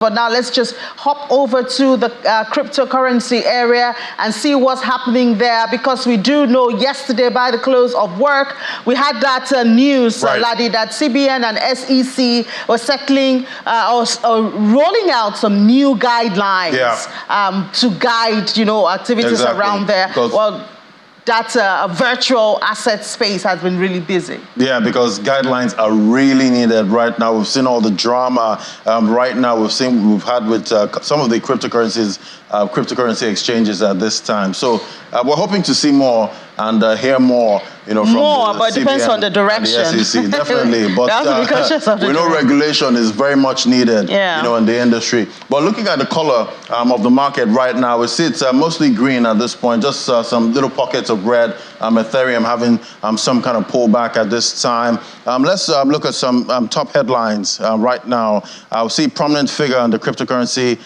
But now let's just hop over to the cryptocurrency area and see what's happening there, because we do know yesterday by the close of work, we had that news, Laddie, that CBN and SEC were settling or rolling out some new guidelines to guide, activities around there. Well, that virtual asset space has been really busy. Yeah, because guidelines are really needed right now. We've seen all the drama right now. We've had with some of the cryptocurrency exchanges at this time. So we're hoping to see more and hear more, from more, but it depends on the direction. The SEC, definitely. But we know regulation is very much needed, in the industry. But looking at the color of the market right now, we see it's mostly green at this point, just some little pockets of red. Ethereum having some kind of pullback at this time. Let's look at some top headlines right now. I'll see prominent figure in the cryptocurrency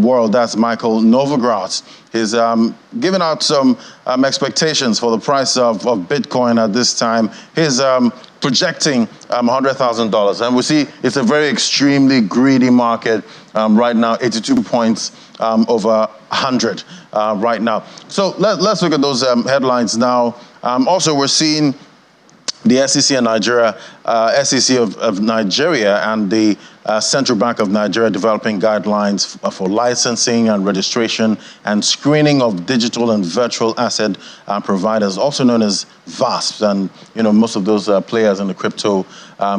world. That's Michael Novogratz. He's giving out some expectations for the price of Bitcoin at this time. He's projecting $100,000. And we see it's a very extremely greedy market right now, 82 points over 100 right now. So let's look at those headlines now. Also, we're seeing the SEC and SEC of Nigeria and the Central Bank of Nigeria developing guidelines for licensing and registration and screening of digital and virtual asset providers, also known as VASPs, and most of those players in the crypto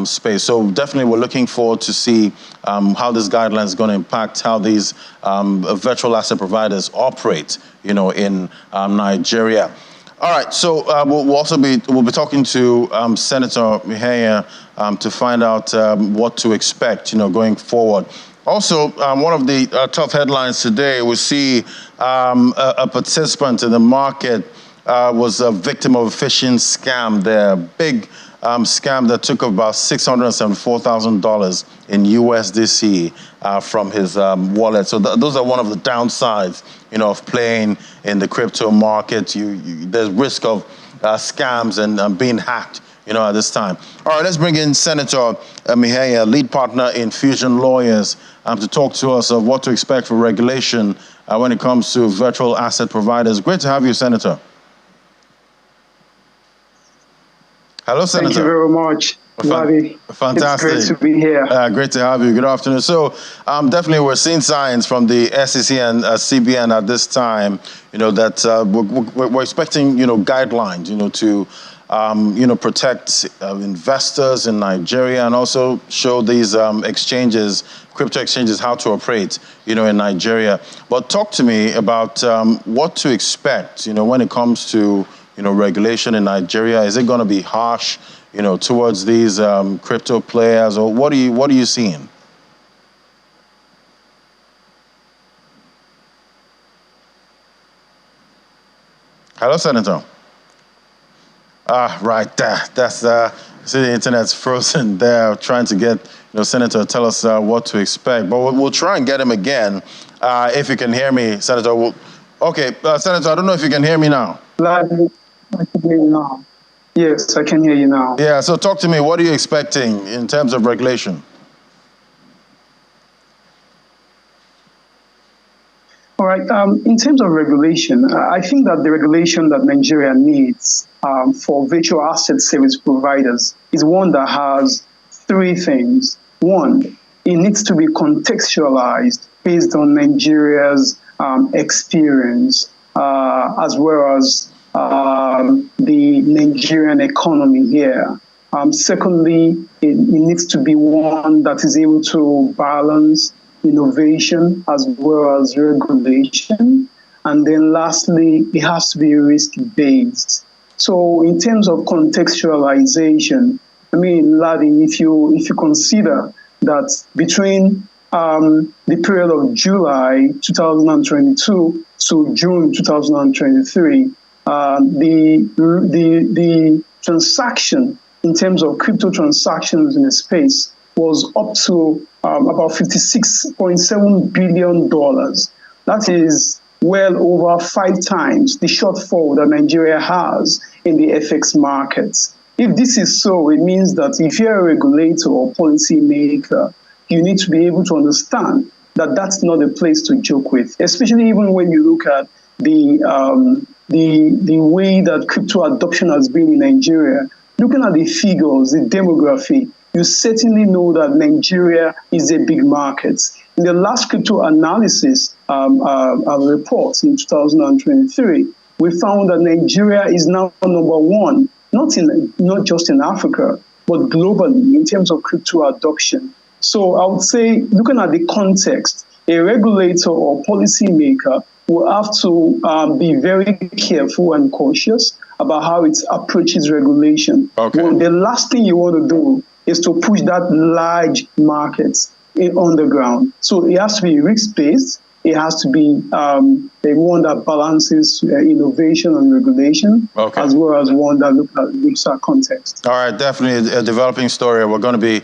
space. So definitely we're looking forward to see how this guideline is going to impact how these virtual asset providers operate, in Nigeria. All right, so we'll be talking to Senator Miheya to find out what to expect, going forward. Also, one of the tough headlines today, we see a participant in the market was a victim of a phishing scam there, big scam that took about $674,000 in USDC from his wallet. So those are one of the downsides, of playing in the crypto market. There's risk of scams and being hacked, at this time. All right, let's bring in Senator Miheya, lead partner in Fusion Lawyers, to talk to us of what to expect for regulation when it comes to virtual asset providers. Great to have you, Senator. Hello, Senator. Thank you very much, Laddie. Fantastic. It's great to be here. Great to have you. Good afternoon. So definitely we're seeing signs from the SEC and CBN at this time, that we're expecting, guidelines, to, protect investors in Nigeria and also show these exchanges, crypto exchanges, how to operate, in Nigeria. But talk to me about what to expect, when it comes to, regulation in Nigeria. Is it going to be harsh, towards these crypto players, or what are you seeing? Hello, Senator. Right there. That's see, the internet's frozen there. Trying to get Senator tell us what to expect, but we'll try and get him again if you can hear me, Senator. Okay, Senator, I don't know if you can hear me now. I can hear you now. Yes, I can hear you now. Yeah, so talk to me. What are you expecting in terms of regulation? All right. In terms of regulation, I think that the regulation that Nigeria needs for virtual asset service providers is one that has three things. One, it needs to be contextualized based on Nigeria's experience, as well as the Nigerian economy here. Secondly, it needs to be one that is able to balance innovation as well as regulation. And then lastly, it has to be risk-based. So in terms of contextualization, Laddie, if you consider that between the period of July 2022 to June 2023, the transaction in terms of crypto transactions in the space was up to about $56.7 billion. That is well over 5 times the shortfall that Nigeria has in the FX markets. If this is so, it means that if you're a regulator or policy maker, you need to be able to understand that that's not a place to joke with, especially even when you look at the way that crypto adoption has been in Nigeria. Looking at the figures, the demography, you certainly know that Nigeria is a big market. In the last crypto analysis report in 2023, we found that Nigeria is now number one, not just in Africa, but globally in terms of crypto adoption. So I would say, looking at the context, a regulator or policymaker will have to be very careful and cautious about how it approaches regulation. Okay. Well, the last thing you want to do is to push that large market on the ground. So it has to be risk-based. It has to be one that balances innovation and regulation, as well as one that looks at context. All right, definitely a developing story. We're going to be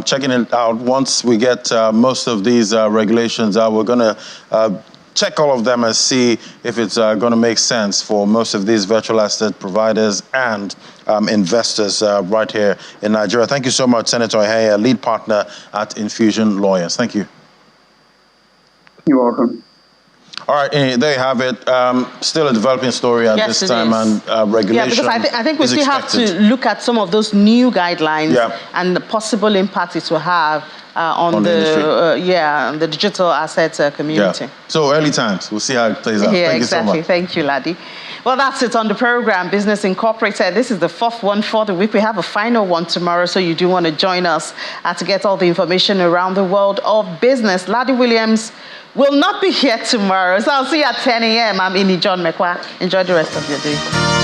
checking it out once we get most of these regulations out. We're going to check all of them and see if it's going to make sense for most of these virtual asset providers and investors right here in Nigeria. Thank you so much, Senator Iheye, lead partner at Infusion Lawyers. Thank you. You're welcome. All right, there you have it. Still a developing story at this time, and regulation. Yeah, because I think we still have to look at some of those new guidelines and the possible impact it will have on the digital assets community. Yeah. So early times. We'll see how it plays out. Yeah, Thank exactly. you so much. Thank you, Laddie. Well, that's it on the program, Business Incorporated. This is the fourth one for the week. We have a final one tomorrow, so you do want to join us to get all the information around the world of business. Laddie Williams will not be here tomorrow, so I'll see you at 10 a.m. I'm Ini John Mekwa. Enjoy the rest of your day.